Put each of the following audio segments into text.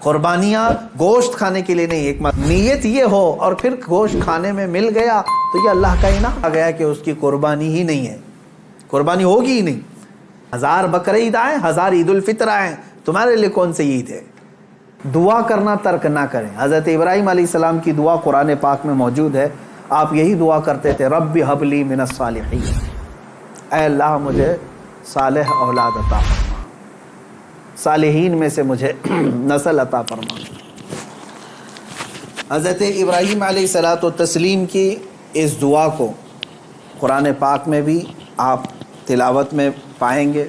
قربانیاں گوشت کھانے کے لیے نہیں، ایک نیت یہ ہو اور پھر گوشت کھانے میں مل گیا تو یہ اللہ کا انعام آ گیا کہ اس کی قربانی ہی نہیں ہے، قربانی ہوگی ہی نہیں۔ 1000 بقرعید آئیں، 1000 عید الفطر آئیں، تمہارے لیے کون سی عید ہے؟ دعا کرنا ترک نہ کریں۔ حضرت ابراہیم علیہ السلام کی دعا قرآن پاک میں موجود ہے، آپ یہی دعا کرتے تھے، رب ہب لی من الصالحین، اے اللہ مجھے صالح اولاد عطا فرما، صالحین میں سے مجھے نسل عطا فرما۔ حضرت ابراہیم علیہ السلام کی اس دعا کو قرآن پاک میں بھی آپ تلاوت میں پائیں گے۔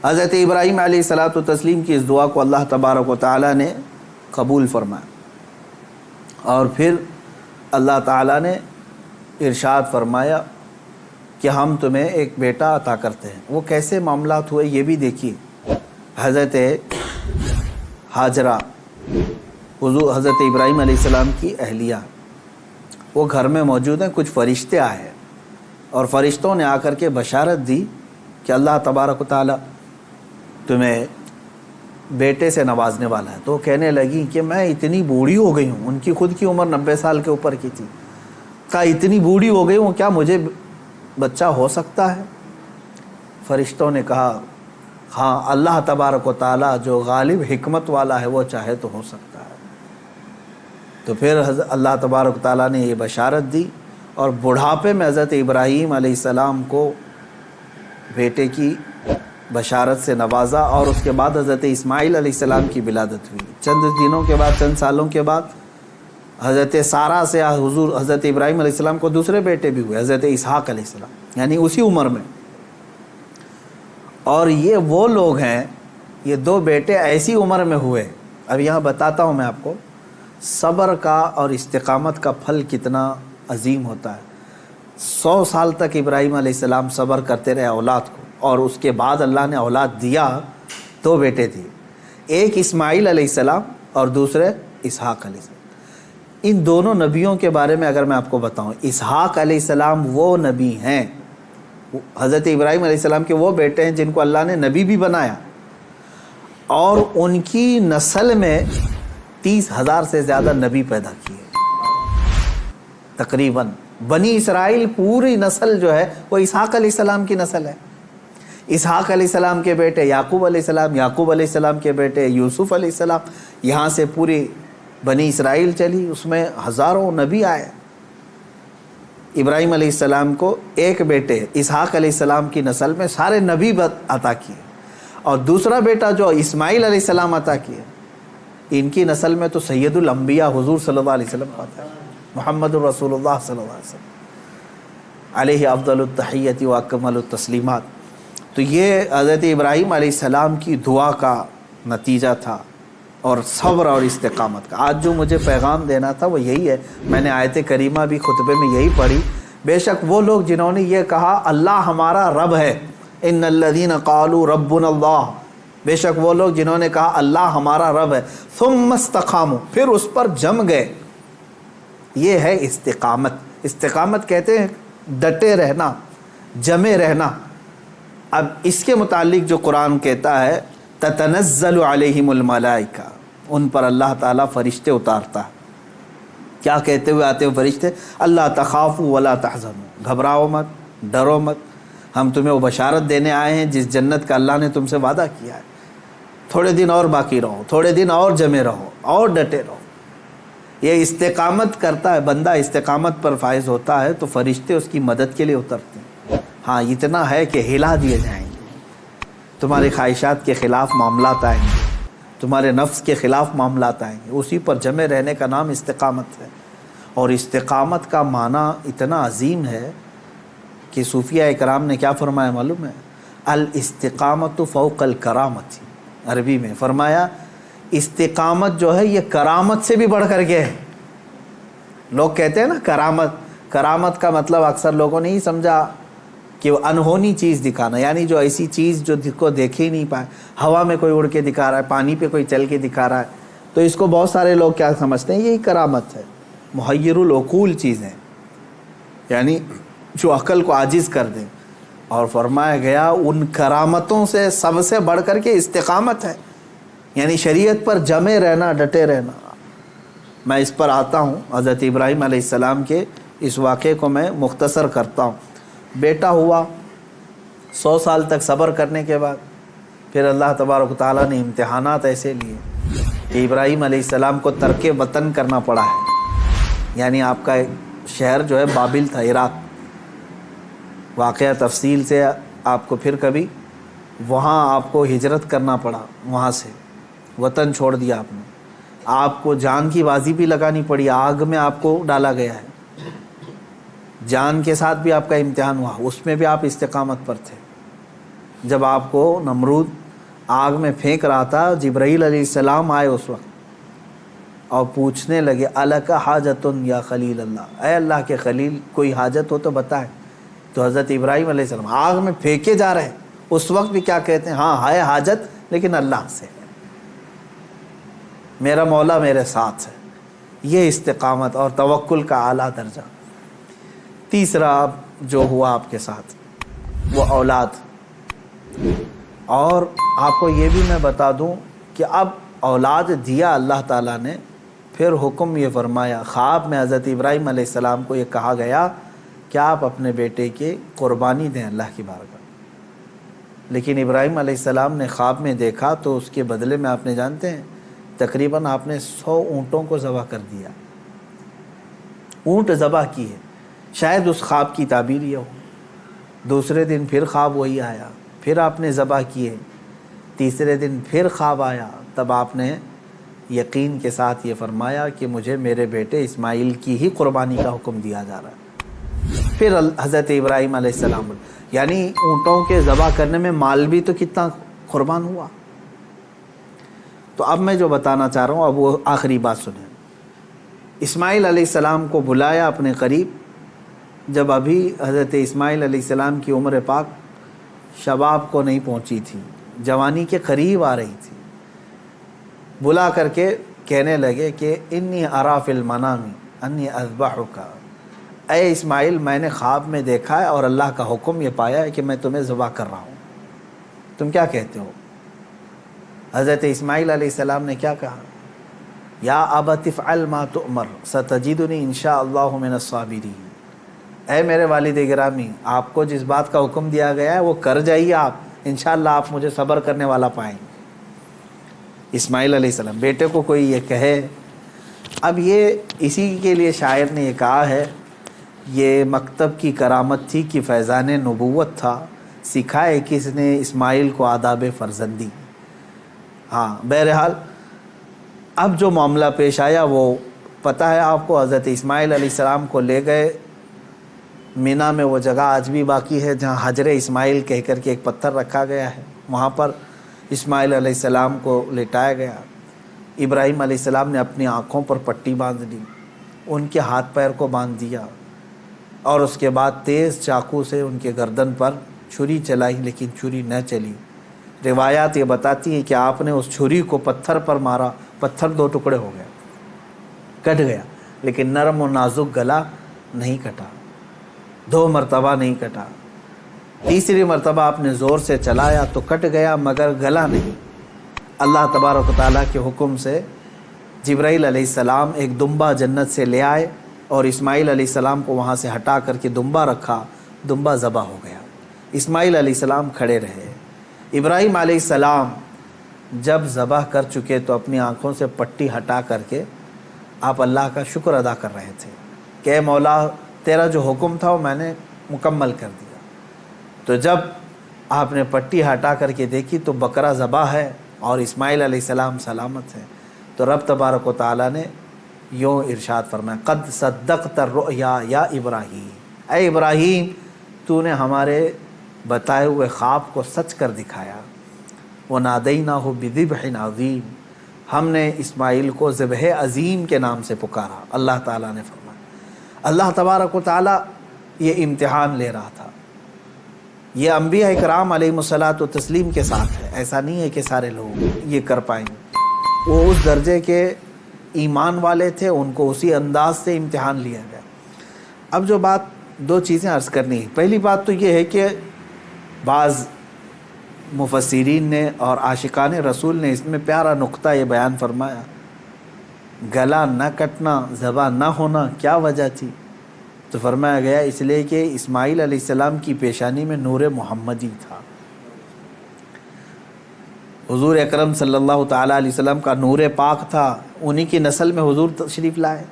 حضرت ابراہیم علیہ السلام کی اس دعا کو اللہ تبارک و تعالیٰ نے قبول فرمایا، اور پھر اللہ تعالیٰ نے ارشاد فرمایا کہ ہم تمہیں ایک بیٹا عطا کرتے ہیں۔ وہ کیسے معاملات ہوئے یہ بھی دیکھیے۔ حضرت ہاجرہ حضرت ابراہیم علیہ السلام کی اہلیہ، وہ گھر میں موجود ہیں، کچھ فرشتے آئے ہیں اور فرشتوں نے آ کر کے بشارت دی کہ اللہ تبارک و تعالیٰ تمہیں بیٹے سے نوازنے والا ہے۔ تو وہ کہنے لگی کہ میں اتنی بوڑھی ہو گئی ہوں، ان کی خود کی عمر 90 سال کے اوپر کی تھی، کہا اتنی بوڑھی ہو گئی ہوں، کیا مجھے بچہ ہو سکتا ہے؟ فرشتوں نے کہا ہاں، اللہ تبارک و تعالیٰ جو غالب حکمت والا ہے وہ چاہے تو ہو سکتا ہے۔ تو پھر اللہ تبارک و تعالیٰ نے یہ بشارت دی، اور بڑھاپے میں حضرت ابراہیم علیہ السلام کو بیٹے کی بشارت سے نوازا، اور اس کے بعد حضرت اسماعیل علیہ السلام کی ولادت ہوئی۔ چند دنوں کے بعد، چند سالوں کے بعد حضرت سارہ سے حضرت ابراہیم علیہ السلام کو دوسرے بیٹے بھی ہوئے، حضرت اسحاق علیہ السلام، یعنی اسی عمر میں۔ اور یہ وہ لوگ ہیں، یہ 2 بیٹے ایسی عمر میں ہوئے۔ اب یہاں بتاتا ہوں میں آپ کو صبر کا اور استقامت کا پھل کتنا عظیم ہوتا ہے۔ 100 سال تک ابراہیم علیہ السلام صبر کرتے رہے اولاد کو، اور اس کے بعد اللہ نے اولاد دیا، 2 بیٹے دیے، ایک اسماعیل علیہ السلام اور دوسرے اسحاق علیہ السلام۔ ان دونوں نبیوں کے بارے میں اگر میں آپ کو بتاؤں، اسحاق علیہ السلام وہ نبی ہیں، حضرت ابراہیم علیہ السلام کے وہ بیٹے ہیں جن کو اللہ نے نبی بھی بنایا، اور ان کی نسل میں 30,000 سے زیادہ نبی پیدا کیے تقریباً۔ بنی اسرائیل پوری نسل جو ہے وہ اسحاق علیہ السلام کی نسل ہے۔ اسحاق علیہ السلام کے بیٹے یعقوب علیہ السلام، یعقوب علیہ السلام کے بیٹے یوسف علیہ السلام، یہاں سے پوری بنی اسرائیل چلی، اس میں ہزاروں نبی آئے۔ ابراہیم علیہ السلام کو ایک بیٹے اسحاق علیہ السلام کی نسل میں سارے نبی عطا کیے، اور دوسرا بیٹا جو اسماعیل علیہ السلام عطا کیے، ان کی نسل میں تو سید الانبیاء حضور صلی اللہ علیہ وسلم آتا ہے، محمد رسول اللہ صلی اللہ علیہ وسلم علیہ افضل التحیت و اکمل التسلیمات۔ تو یہ حضرت ابراہیم علیہ السلام کی دعا کا نتیجہ تھا، اور صبر اور استقامت کا۔ آج جو مجھے پیغام دینا تھا وہ یہی ہے، میں نے آیت کریمہ بھی خطبے میں یہی پڑھی۔ بے شک وہ لوگ جنہوں نے یہ کہا اللہ ہمارا رب ہے، ان الذین قالوا ربنا اللہ، بے شک وہ لوگ جنہوں نے کہا اللہ ہمارا رب ہے، ثم استقاموا، پھر اس پر جم گئے، یہ ہے استقامت۔ استقامت کہتے ہیں ڈٹے رہنا، جمے رہنا۔ اب اس کے متعلق جو قرآن کہتا ہے تتنزل علیہم الملائکہ، ان پر اللہ تعالیٰ فرشتے اتارتا ہے۔ کیا کہتے ہوئے آتے ہیں فرشتے؟ اللہ تخافوا ولا تحزنوا، گھبراؤ مت، ڈرو مت، ہم تمہیں وہ بشارت دینے آئے ہیں جس جنت کا اللہ نے تم سے وعدہ کیا ہے۔ تھوڑے دن اور باقی رہو، تھوڑے دن اور جمے رہو، اور ڈٹے رہو۔ یہ استقامت کرتا ہے بندہ، استقامت پر فائز ہوتا ہے تو فرشتے اس کی مدد کے لیے اترتے ہیں۔ ہاں اتنا ہے کہ ہلا دیے جائیں گے، تمہاری خواہشات کے خلاف معاملات آئیں گے، تمہارے نفس کے خلاف معاملات آئیں گے، اسی پر جمے رہنے کا نام استقامت ہے۔ اور استقامت کا معنی اتنا عظیم ہے کہ صوفیہ اکرام نے کیا فرمایا معلوم ہے؟ الاستقامت فوق الکرامت، عربی میں فرمایا استقامت جو ہے یہ کرامت سے بھی بڑھ کر کے ہے۔ لوگ کہتے ہیں نا کرامت، کرامت کا مطلب اکثر لوگوں نے ہی سمجھا کہ وہ انہونی چیز دکھانا، یعنی جو ایسی چیز جو کو دیکھے ہی نہیں پائے، ہوا میں کوئی اڑ کے دکھا رہا ہے، پانی پہ کوئی چل کے دکھا رہا ہے، تو اس کو بہت سارے لوگ کیا سمجھتے ہیں؟ یہی کرامت ہے، محیر العقول چیزیں، یعنی جو عقل کو عاجز کر دیں۔ اور فرمایا گیا ان کرامتوں سے سب سے بڑھ کر کے استقامت ہے۔ یعنی شریعت پر جمے رہنا، ڈٹے رہنا۔ میں اس پر آتا ہوں، حضرت ابراہیم علیہ السلام کے اس واقعے کو میں مختصر کرتا ہوں۔ بیٹا ہوا، 100 سال تک صبر کرنے کے بعد پھر اللہ تبارک و تعالیٰ نے امتحانات ایسے لیے کہ ابراہیم علیہ السلام کو ترک وطن کرنا پڑا ہے۔ یعنی آپ کا شہر جو ہے بابل تھا، عراق۔ واقعہ تفصیل سے آپ کو پھر کبھی، وہاں آپ کو ہجرت کرنا پڑا، وہاں سے وطن چھوڑ دیا آپ نے۔ آپ کو جان کی بازی بھی لگانی پڑی، آگ میں آپ کو ڈالا گیا ہے، جان کے ساتھ بھی آپ کا امتحان ہوا، اس میں بھی آپ استقامت پر تھے۔ جب آپ کو نمرود آگ میں پھینک رہا تھا، جبرائیل علیہ السلام آئے اس وقت اور پوچھنے لگے الک حاجتن یا خلیل اللہ، اے اللہ کے خلیل کوئی حاجت ہو تو بتائیں۔ تو حضرت ابراہیم علیہ السلام آگ میں پھینکے جا رہے ہیں، اس وقت بھی کیا کہتے ہیں؟ ہاں ہے حاجت لیکن اللہ سے، میرا مولا میرے ساتھ ہے۔ یہ استقامت اور توکل کا اعلیٰ درجہ۔ تیسرا اب جو ہوا آپ کے ساتھ وہ اولاد۔ اور آپ کو یہ بھی میں بتا دوں کہ اب اولاد دیا اللہ تعالیٰ نے، پھر حکم یہ فرمایا، خواب میں حضرت ابراہیم علیہ السلام کو یہ کہا گیا کہ آپ اپنے بیٹے کی قربانی دیں اللہ کی بارگاہ۔ لیکن ابراہیم علیہ السلام نے خواب میں دیکھا تو اس کے بدلے میں آپ نے جانتے ہیں تقریباً آپ نے 100 اونٹوں کو ذبح کر دیا۔ اونٹ ذبح کیے، شاید اس خواب کی تعبیر یہ ہو۔ دوسرے دن پھر خواب وہی آیا، پھر آپ نے ذبح کیے۔ تیسرے دن پھر خواب آیا، تب آپ نے یقین کے ساتھ یہ فرمایا کہ مجھے میرے بیٹے اسماعیل کی ہی قربانی کا حکم دیا جا رہا ہے۔ پھر حضرت ابراہیم علیہ السلام، یعنی اونٹوں کے ذبح کرنے میں مال بھی تو کتنا قربان ہوا۔ تو اب میں جو بتانا چاہ رہا ہوں، اب وہ آخری بات سنیں۔ اسماعیل علیہ السلام کو بلایا اپنے قریب، جب ابھی حضرت اسماعیل علیہ السلام کی عمر پاک شباب کو نہیں پہنچی تھی، جوانی کے قریب آ رہی تھی۔ بلا کر کے کہنے لگے کہ انی ارا فی المنام انی اذبحک، اے اسماعیل میں نے خواب میں دیکھا ہے اور اللہ کا حکم یہ پایا ہے کہ میں تمہیں ذبح کر رہا ہوں، تم کیا کہتے ہو؟ حضرت اسماعیل علیہ السلام نے کیا کہا؟ یا ابت افعل ما تؤمر ستجدنی انشاءاللہ من الصابرین۔ اے میرے والد گرامی، آپ کو جس بات کا حکم دیا گیا ہے وہ کر جائیے، آپ انشاءاللہ آپ مجھے صبر کرنے والا پائیں گے۔ اسماعیل علیہ السلام، بیٹے کو کوئی یہ کہے، اب یہ اسی کے لیے شاعر نے یہ کہا ہے، یہ مکتب کی کرامت تھی کہ فیضان نبوت تھا، سکھائے کس نے اسماعیل کو آداب فرزندی۔ ہاں بہرحال اب جو معاملہ پیش آیا وہ پتہ ہے آپ کو۔ حضرت اسماعیل علیہ السلام کو لے گئے مینا میں، وہ جگہ آج بھی باقی ہے جہاں حجر اسماعیل کہہ کر کے ایک پتھر رکھا گیا ہے، وہاں پر اسماعیل علیہ السلام کو لٹایا گیا۔ ابراہیم علیہ السلام نے اپنی آنکھوں پر پٹی باندھ دی، ان کے ہاتھ پیر کو باندھ دیا، اور اس کے بعد تیز چاقو سے ان کے گردن پر چھری چلائی، لیکن چھری نہ چلی۔ روایات یہ بتاتی ہیں کہ آپ نے اس چھری کو پتھر پر مارا، پتھر 2 ٹکڑے ہو گیا، کٹ گیا، لیکن نرم و نازک گلا نہیں کٹا، 2 مرتبہ نہیں کٹا۔ تیسری مرتبہ آپ نے زور سے چلایا تو کٹ گیا مگر گلا نہیں۔ اللہ تبارک و تعالیٰ کے حکم سے جبرائیل علیہ السلام ایک دمبا جنت سے لے آئے اور اسماعیل علیہ السلام کو وہاں سے ہٹا کر کے دمبا رکھا، دمبا ذبح ہو گیا۔ اسماعیل علیہ السلام کھڑے رہے۔ ابراہیم علیہ السلام جب ذبح کر چکے تو اپنی آنکھوں سے پٹی ہٹا کر کے آپ اللہ کا شکر ادا کر رہے تھے کہ اے مولا تیرا جو حکم تھا وہ میں نے مکمل کر دیا۔ تو جب آپ نے پٹی ہٹا کر کے دیکھی تو بکرا ذبح ہے اور اسماعیل علیہ السلام سلامت ہے، تو رب تبارک و تعالیٰ نے یوں ارشاد فرمایا، قد صدقت الرؤیا یا ابراہیم، اے ابراہیم تو نے ہمارے بتائے ہوئے خواب کو سچ کر دکھایا۔ وَنَادَيْنَاهُ بِذِبْحٍ عَظِيمٍ، ہم نے اسماعیل کو ذبح عظیم کے نام سے پکارا۔ اللہ تعالیٰ نے فرمایا، اللہ تبارک و تعالیٰ یہ امتحان لے رہا تھا۔ یہ انبیاء اکرام علیہم الصلاۃ والتسلیم کے ساتھ ہے، ایسا نہیں ہے کہ سارے لوگ یہ کر پائیں گے۔ وہ اس درجے کے ایمان والے تھے، ان کو اسی انداز سے امتحان لیا گیا۔ اب جو بات 2 چیزیں عرض کرنی ہے، پہلی بات تو یہ ہے کہ بعض مفسرین نے اور عاشقان رسول نے اس میں پیارا نقطہ یہ بیان فرمایا، گلا نہ کٹنا، زبان نہ ہونا کیا وجہ تھی؟ تو فرمایا گیا اس لیے کہ اسماعیل علیہ السلام کی پیشانی میں نور محمدی تھا۔ حضور اکرم صلی اللہ تعالیٰ علیہ وسلم کا نور پاک تھا، انہی کی نسل میں حضور تشریف لائے۔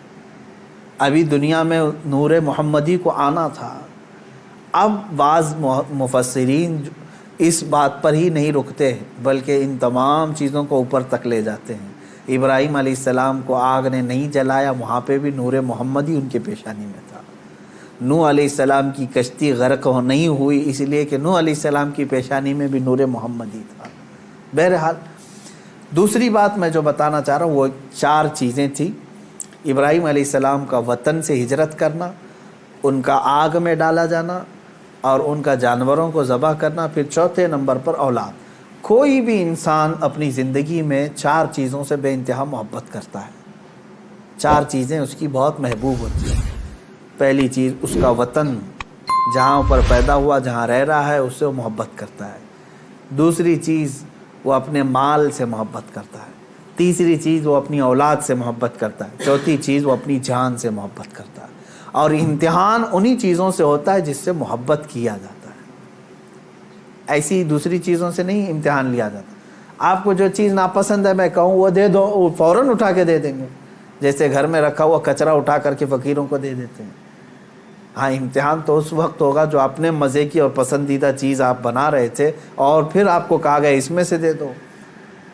ابھی دنیا میں نور محمدی کو آنا تھا۔ اب بعض مفسرین اس بات پر ہی نہیں رکتے بلکہ ان تمام چیزوں کو اوپر تک لے جاتے ہیں۔ ابراہیم علیہ السلام کو آگ نے نہیں جلایا، وہاں پہ بھی نور محمدی ان کے پیشانی میں تھا۔ نوح علیہ السلام کی کشتی غرق نہیں ہوئی اس لیے کہ نوح علیہ السلام کی پیشانی میں بھی نور محمدی تھا۔ بہرحال دوسری بات میں جو بتانا چاہ رہا ہوں وہ 4 چیزیں تھیں۔ ابراہیم علیہ السلام کا وطن سے ہجرت کرنا، ان کا آگ میں ڈالا جانا اور ان کا جانوروں کو ذبح کرنا، پھر چوتھے نمبر پر اولاد۔ کوئی بھی انسان اپنی زندگی میں 4 چیزوں سے بے انتہا محبت کرتا ہے۔ 4 چیزیں اس کی بہت محبوب ہوتی ہیں۔ پہلی چیز اس کا وطن، جہاں پر پیدا ہوا، جہاں رہ رہا ہے، اس سے وہ محبت کرتا ہے۔ دوسری چیز وہ اپنے مال سے محبت کرتا ہے۔ تیسری چیز وہ اپنی اولاد سے محبت کرتا ہے۔ چوتھی چیز وہ اپنی جان سے محبت کرتا ہے۔ اور امتحان انہی چیزوں سے ہوتا ہے جس سے محبت کیا جاتا ہے، ایسی دوسری چیزوں سے نہیں امتحان لیا جاتا۔ آپ کو جو چیز ناپسند ہے میں کہوں وہ دے دو، وہ فوراً اٹھا کے دے دیں گے، جیسے گھر میں رکھا ہوا کچرا اٹھا کر کے فقیروں کو دے دیتے ہیں۔ ہاں، امتحان تو اس وقت ہوگا جو اپنے مزے کی اور پسندیدہ چیز آپ بنا رہے تھے اور پھر آپ کو کہا گیا اس میں سے دے دو،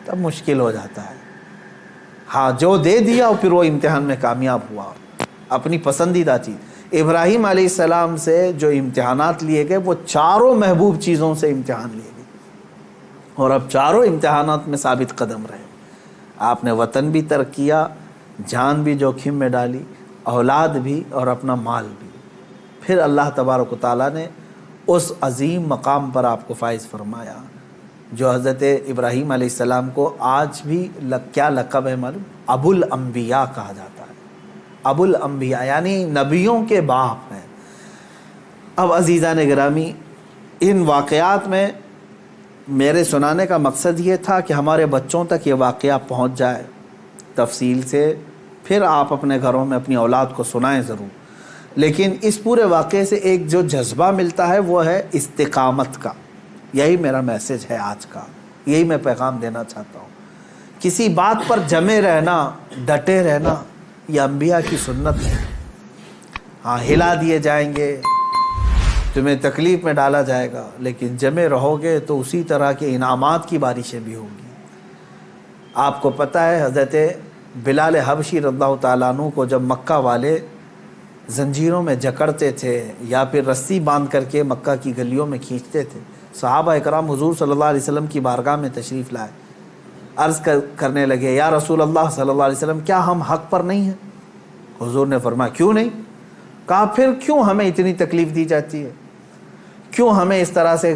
تب مشکل ہو جاتا ہے۔ ہاں، جو دے دیا اور پھر وہ امتحان میں کامیاب ہوا، اپنی پسندیدہ چیز۔ ابراہیم علیہ السلام سے جو امتحانات لیے گئے وہ 4 محبوب چیزوں سے امتحان لیے گئے، اور اب 4 امتحانات میں ثابت قدم رہے۔ آپ نے وطن بھی ترک کیا، جان بھی جوخم میں ڈالی، اولاد بھی اور اپنا مال بھی۔ پھر اللہ تبارک و تعالیٰ نے اس عظیم مقام پر آپ کو فائز فرمایا جو حضرت ابراہیم علیہ السلام کو آج بھی کیا لقب ہے معلوم؟ ابو الانبیاء کہا جاتا ہے۔ ابو الانبیاء یعنی نبیوں کے باپ ہیں۔ اب عزیزان گرامی، ان واقعات میں میرے سنانے کا مقصد یہ تھا کہ ہمارے بچوں تک یہ واقعہ پہنچ جائے تفصیل سے، پھر آپ اپنے گھروں میں اپنی اولاد کو سنائیں ضرور۔ لیکن اس پورے واقعے سے ایک جو جذبہ ملتا ہے وہ ہے استقامت کا۔ یہی میرا میسج ہے آج کا، یہی میں پیغام دینا چاہتا ہوں۔ کسی بات پر جمے رہنا، ڈٹے رہنا، یہ انبیاء کی سنت ہے۔ ہاں، ہلا دیے جائیں گے، تمہیں تکلیف میں ڈالا جائے گا، لیکن جمے رہو گے تو اسی طرح کے انعامات کی بارشیں بھی ہوں گی۔ آپ کو پتہ ہے حضرت بلال حبشی رضی اللہ تعالیٰ عنہ کو جب مکہ والے زنجیروں میں جکڑتے تھے یا پھر رسی باندھ کر کے مکہ کی گلیوں میں کھینچتے تھے، صحابہ اکرام حضور صلی اللہ علیہ وسلم کی بارگاہ میں تشریف لائے، عرض کرنے لگے یا رسول اللہ صلی اللہ علیہ وسلم کیا ہم حق پر نہیں ہیں؟ حضور نے فرمایا کیوں نہیں؟ کہا پھر کیوں ہمیں اتنی تکلیف دی جاتی ہے؟ کیوں ہمیں اس طرح سے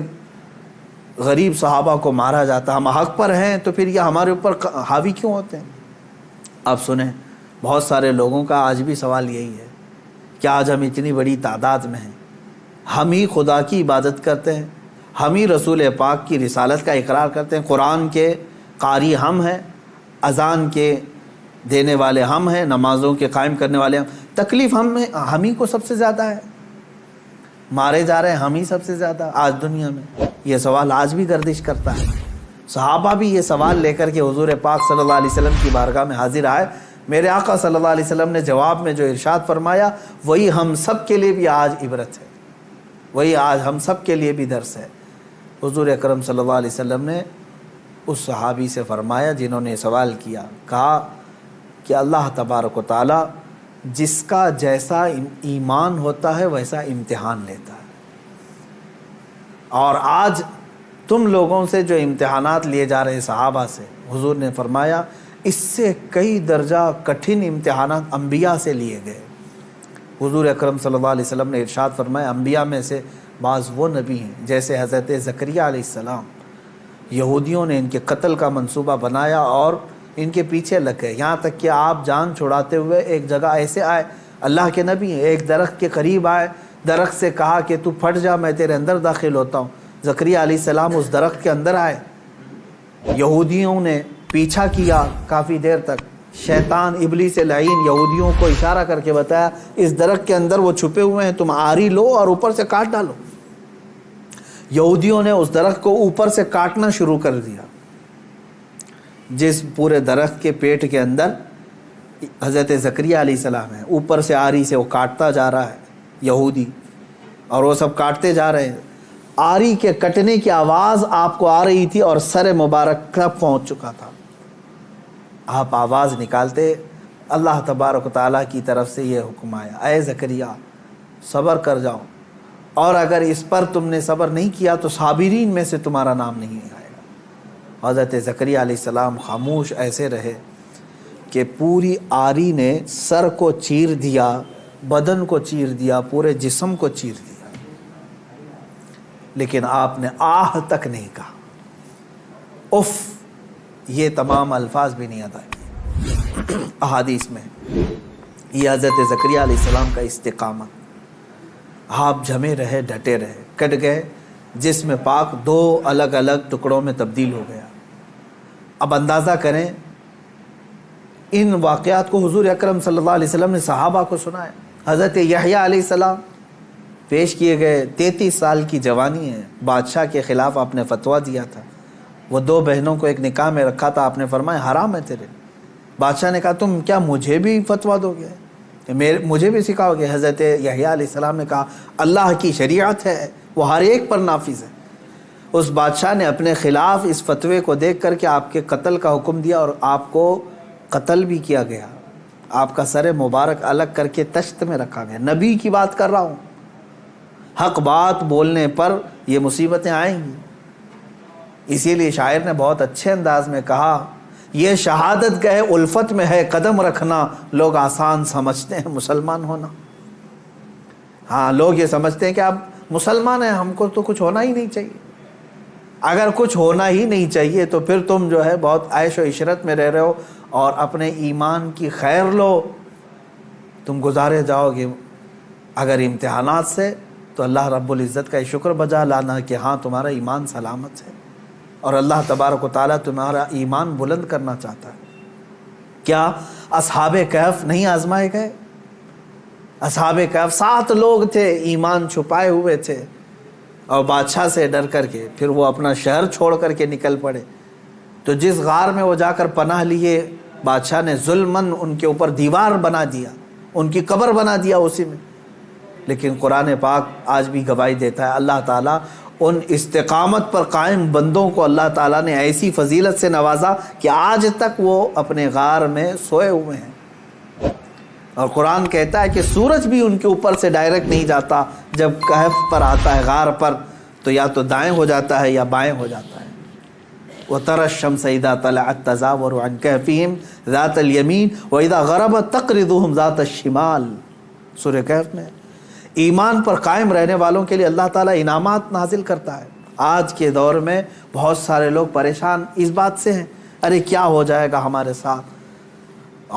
غریب صحابہ کو مارا جاتا؟ ہم حق پر ہیں تو پھر یہ ہمارے اوپر حاوی کیوں ہوتے ہیں؟ اب سنیں، بہت سارے لوگوں کا آج بھی سوال یہی ہے کہ آج ہم اتنی بڑی تعداد میں ہیں، ہم ہی خدا کی عبادت کرتے ہیں، ہم ہی رسول پاک کی رسالت کا اقرار کرتے ہیں، قرآن کے قاری ہم ہیں، اذان کے دینے والے ہم ہیں، نمازوں کے قائم کرنے والے ہم، تکلیف ہم ہی کو سب سے زیادہ ہے، مارے جا رہے ہیں ہم ہی سب سے زیادہ آج دنیا میں۔ یہ سوال آج بھی گردش کرتا ہے۔ صحابہ بھی یہ سوال لے کر کے حضور پاک صلی اللہ علیہ وسلم کی بارگاہ میں حاضر آئے۔ میرے آقا صلی اللہ علیہ وسلم نے جواب میں جو ارشاد فرمایا وہی ہم سب کے لیے بھی آج عبرت ہے، وہی آج ہم سب کے لیے بھی درس ہے۔ حضور اکرم صلی اللہ علیہ وسلم نے اس صحابی سے فرمایا جنہوں نے سوال کیا، کہا کہ اللہ تبارک و تعالی جس کا جیسا ایمان ہوتا ہے ویسا امتحان لیتا ہے، اور آج تم لوگوں سے جو امتحانات لیے جا رہے صحابہ سے، حضور نے فرمایا اس سے کئی درجہ کٹھن امتحانات انبیاء سے لیے گئے۔ حضور اکرم صلی اللہ علیہ وسلم نے ارشاد فرمایا انبیاء میں سے بعض وہ نبی ہیں جیسے حضرت زکریہ علیہ السلام، یہودیوں نے ان کے قتل کا منصوبہ بنایا اور ان کے پیچھے لگ گئے، یہاں تک کہ آپ جان چھڑاتے ہوئے ایک جگہ ایسے آئے، اللہ کے نبی ہیں، ایک درخت کے قریب آئے، درخت سے کہا کہ تو پھٹ جا میں تیرے اندر داخل ہوتا ہوں۔ زکریا علیہ السلام اس درخت کے اندر آئے، یہودیوں نے پیچھا کیا کافی دیر تک، شیطان ابلیس لعین یہودیوں کو اشارہ کر کے بتایا اس درخت کے اندر وہ چھپے ہوئے ہیں، تم آری لو اور اوپر سے کاٹ ڈالو۔ یہودیوں نے اس درخت کو اوپر سے کاٹنا شروع کر دیا، جس پورے درخت کے پیٹ کے اندر حضرت زکریا علیہ السلام ہے، اوپر سے آری سے وہ کاٹتا جا رہا ہے یہودی، اور وہ سب کاٹتے جا رہے ہیں۔ آری کے کٹنے کی آواز آپ کو آ رہی تھی اور سر مبارک تک پہنچ چکا تھا۔ آپ آواز نکالتے، اللہ تبارک و تعالیٰ کی طرف سے یہ حکم آیا، اے زکریا صبر کر جاؤ، اور اگر اس پر تم نے صبر نہیں کیا تو صابرین میں سے تمہارا نام نہیں آئے گا۔ حضرت زکریا علیہ السلام خاموش ایسے رہے کہ پوری آری نے سر کو چیر دیا، بدن کو چیر دیا، پورے جسم کو چیر دیا، لیکن آپ نے آہ تک نہیں کہا، اف یہ تمام الفاظ بھی نہیں ادا کیے۔ احادیث میں یہ حضرت زکریا علیہ السلام کا استقامت، آپ جمے رہے، ڈٹے رہے، کٹ گئے، جسم پاک دو الگ الگ ٹکڑوں میں تبدیل ہو گیا۔ اب اندازہ کریں، ان واقعات کو حضور اکرم صلی اللہ علیہ وسلم نے صحابہ کو سنایا۔ حضرت یحییٰ علیہ السلام پیش کیے گئے، 33 سال کی جوانی ہے، بادشاہ کے خلاف آپ نے فتویٰ دیا تھا، وہ دو بہنوں کو ایک نکاح میں رکھا تھا، آپ نے فرمایا حرام ہے تیرے۔ بادشاہ نے کہا تم کیا مجھے بھی فتویٰ دو گے، مجھے بھی سکھاؤ گے؟ حضرت یحییٰ علیہ السلام نے کہا اللہ کی شریعت ہے، وہ ہر ایک پر نافذ ہے۔ اس بادشاہ نے اپنے خلاف اس فتوے کو دیکھ کر کے آپ کے قتل کا حکم دیا، اور آپ کو قتل بھی کیا گیا، آپ کا سر مبارک الگ کر کے تشت میں رکھا گیا۔ نبی کی بات کر رہا ہوں، حق بات بولنے پر یہ مصیبتیں آئیں گی۔ اسی لیے شاعر نے بہت اچھے انداز میں کہا، یہ شہادت گئے الفت میں ہے قدم رکھنا، لوگ آسان سمجھتے ہیں مسلمان ہونا۔ ہاں، لوگ یہ سمجھتے ہیں کہ آپ مسلمان ہیں، ہم کو تو کچھ ہونا ہی نہیں چاہیے۔ اگر کچھ ہونا ہی نہیں چاہیے تو پھر تم جو ہے بہت عیش و عشرت میں رہ رہے ہو، اور اپنے ایمان کی خیر لو، تم گزارے جاؤ گے اگر امتحانات سے، تو اللہ رب العزت کا شکر بجا لانا کہ ہاں تمہارا ایمان سلامت ہے، اور اللہ تبارک و تعالیٰ تمہارا ایمان بلند کرنا چاہتا ہے۔ کیا اصحاب کہف نہیں آزمائے گئے؟ اصحاب کہف 7 لوگ تھے، ایمان چھپائے ہوئے تھے، اور بادشاہ سے ڈر کر کے پھر وہ اپنا شہر چھوڑ کر کے نکل پڑے۔ تو جس غار میں وہ جا کر پناہ لیے، بادشاہ نے ظلماً ان کے اوپر دیوار بنا دیا، ان کی قبر بنا دیا اسی میں۔ لیکن قرآن پاک آج بھی گواہی دیتا ہے، اللہ تعالیٰ ان استقامت پر قائم بندوں کو اللہ تعالیٰ نے ایسی فضیلت سے نوازا کہ آج تک وہ اپنے غار میں سوئے ہوئے ہیں۔ اور قرآن کہتا ہے کہ سورج بھی ان کے اوپر سے ڈائریکٹ نہیں جاتا، جب کہف پر آتا ہے، غار پر، تو یا تو دائیں ہو جاتا ہے یا بائیں ہو جاتا ہے۔ وَتَرَى الشَّمْسَ إِذَا طَلَعَتْ تَزَاوَرُ عَنْ كَهْفِهِمْ ذَاتَ الْيَمِينِ وَإِذَا غَرَبَتْ تَقْرِضُهُمْ ذَاتَ الشِّمَالِ۔ سورہ کہف میں ایمان پر قائم رہنے والوں کے لیے اللہ تعالیٰ انعامات نازل کرتا ہے۔ آج کے دور میں بہت سارے لوگ پریشان اس بات سے ہیں، ارے کیا ہو جائے گا ہمارے ساتھ،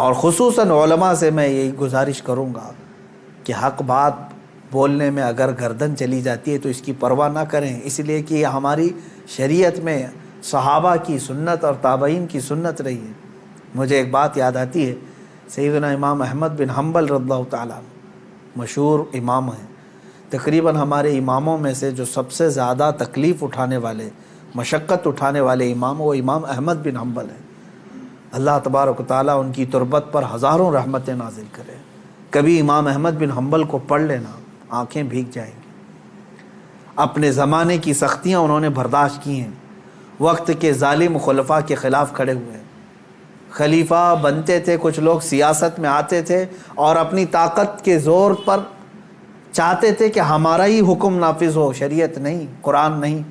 اور خصوصاً علماء سے میں یہی گزارش کروں گا کہ حق بات بولنے میں اگر گردن چلی جاتی ہے تو اس کی پرواہ نہ کریں، اس لیے کہ یہ ہماری شریعت میں صحابہ کی سنت اور تابعین کی سنت رہی ہے۔ مجھے ایک بات یاد آتی ہے، سیدنا امام احمد بن حنبل رضی اللہ تعالیٰ مشہور امام ہیں، تقریباً ہمارے اماموں میں سے جو سب سے زیادہ تکلیف اٹھانے والے، مشقت اٹھانے والے امام، وہ امام احمد بن حنبل ہیں۔ اللہ تبارک و تعالیٰ ان کی تربت پر ہزاروں رحمتیں نازل کرے۔ کبھی امام احمد بن حنبل کو پڑھ لینا، آنکھیں بھیگ جائیں گی۔ اپنے زمانے کی سختیاں انہوں نے برداشت کی ہیں، وقت کے ظالم خلفاء کے خلاف کھڑے ہوئے ہیں۔ خلیفہ بنتے تھے، کچھ لوگ سیاست میں آتے تھے اور اپنی طاقت کے زور پر چاہتے تھے کہ ہمارا ہی حکم نافذ ہو، شریعت نہیں، قرآن نہیں۔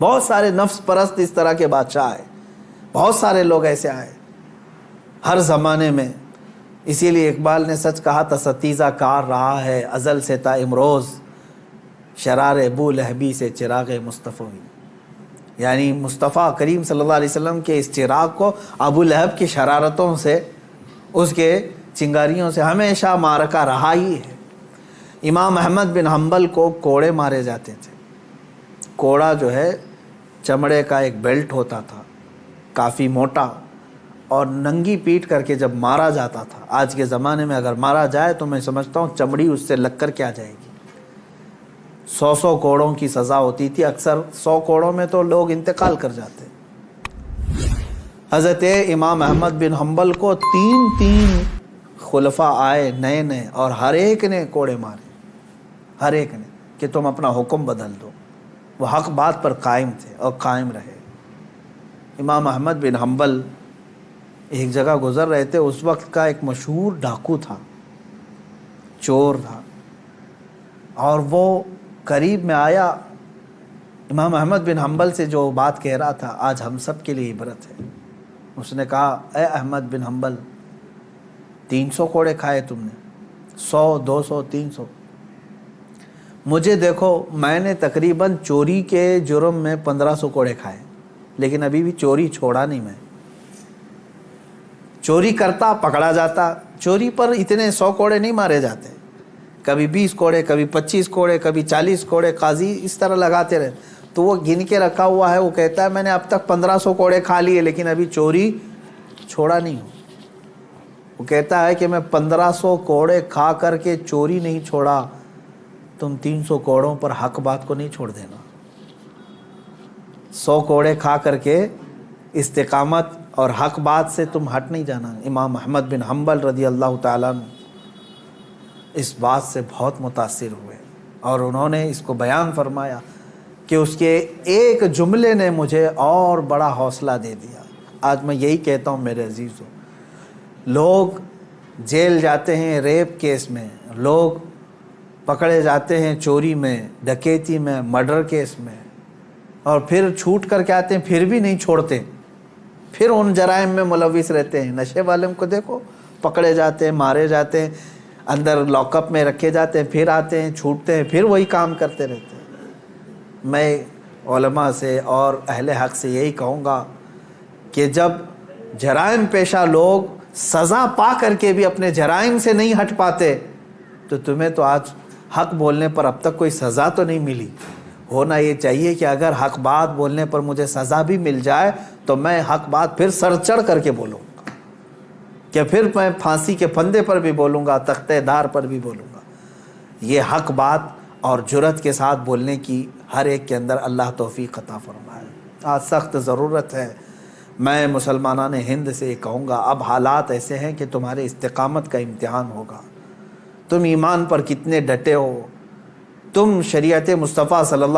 بہت سارے نفس پرست اس طرح کے بادشاہ آئے، بہت سارے لوگ ایسے آئے ہر زمانے میں۔ اسی لیے اقبال نے سچ کہا تھا، ستیزہ کار رہا ہے ازل سے تا امروز، شرار ابو لہبی سے چراغ مصطفی۔ یعنی مصطفیٰ کریم صلی اللہ علیہ وسلم کے اس چراغ کو ابو لہب کی شرارتوں سے، اس کے چنگاریوں سے ہمیشہ معرکہ رہا ہی ہے۔ امام احمد بن حنبل کو کوڑے مارے جاتے تھے، کوڑا جو ہے چمڑے کا ایک بیلٹ ہوتا تھا کافی موٹا, اور ننگی پیٹ کر کے جب مارا جاتا تھا. آج کے زمانے میں اگر مارا جائے تو میں سمجھتا ہوں چمڑی اس سے لگ کر کیا جائے گی. 100 کوڑوں کی سزا ہوتی تھی, اکثر 100 کوڑوں میں تو لوگ انتقال کر جاتے. حضرت امام احمد بن حنبل کو 3 خلفاء آئے نئے نئے, اور ہر ایک نے کوڑے مارے, ہر ایک نے, کہ تم اپنا حکم بدل دو. وہ حق بات پر قائم تھے اور قائم رہے. امام احمد بن حنبل ایک جگہ گزر رہے تھے, اس وقت کا ایک مشہور ڈاکو تھا, چور تھا, اور وہ قریب میں آیا. امام احمد بن حنبل سے جو بات کہہ رہا تھا آج ہم سب کے لیے عبرت ہے. اس نے کہا, اے احمد بن حنبل, 300 کوڑے کھائے تم نے, 100 200 300. مجھے دیکھو, میں نے تقریباً چوری کے جرم میں 1500 کوڑے کھائے, لیکن ابھی بھی چوری چھوڑا نہیں. میں چوری کرتا, پکڑا جاتا. چوری پر اتنے 100 کوڑے نہیں مارے جاتے, کبھی 20 کوڑے, کبھی 25 کوڑے, کبھی 40 کوڑے. قاضی اس طرح لگاتے رہے. تو وہ گن کے رکھا ہوا ہے, وہ کہتا ہے میں نے اب تک 1500 کوڑے کھا لیے, لیکن ابھی چوری چھوڑا نہیں ہوں. وہ کہتا ہے کہ میں 1500 کوڑے کھا کر کے چوری نہیں چھوڑا, تم 300 کوڑوں پر حق بات کو نہیں چھوڑ دینا. 100 کوڑے کھا کر کے استقامت اور حق بات سے تم ہٹ نہیں جانا. امام احمد بن حنبل رضی اللہ تعالیٰ عنہ اس بات سے بہت متاثر ہوئے, اور انہوں نے اس کو بیان فرمایا کہ اس کے ایک جملے نے مجھے اور بڑا حوصلہ دے دیا. آج میں یہی کہتا ہوں میرے عزیزوں, لوگ جیل جاتے ہیں ریپ کیس میں, لوگ پکڑے جاتے ہیں چوری میں, ڈکیتی میں, مرڈر کیس میں, اور پھر چھوٹ کر کے آتے ہیں, پھر بھی نہیں چھوڑتے, پھر ان جرائم میں ملوث رہتے ہیں. نشے والے کو دیکھو, پکڑے جاتے ہیں, مارے جاتے ہیں, اندر لاک اپ میں رکھے جاتے ہیں, پھر آتے ہیں, چھوٹتے ہیں, پھر وہی کام کرتے رہتے ہیں. میں علماء سے اور اہل حق سے یہی کہوں گا کہ جب جرائم پیشہ لوگ سزا پا کر کے بھی اپنے جرائم سے نہیں ہٹ پاتے, تو تمہیں تو آج حق بولنے پر اب تک کوئی سزا تو نہیں ملی. ہونا یہ چاہیے کہ اگر حق بات بولنے پر مجھے سزا بھی مل جائے تو میں حق بات پھر سر چڑھ کر کے بولوں گا, کہ پھر میں پھانسی کے پھندے پر بھی بولوں گا, تختے دار پر بھی بولوں گا. یہ حق بات اور جرأت کے ساتھ بولنے کی ہر ایک کے اندر اللہ توفیق عطا فرمائے. آج سخت ضرورت ہے. میں مسلمانان ہند سے کہوں گا, اب حالات ایسے ہیں کہ تمہارے استقامت کا امتحان ہوگا. تم ایمان پر کتنے ڈٹے ہو, تم شریعت مصطفیٰ صلی اللہ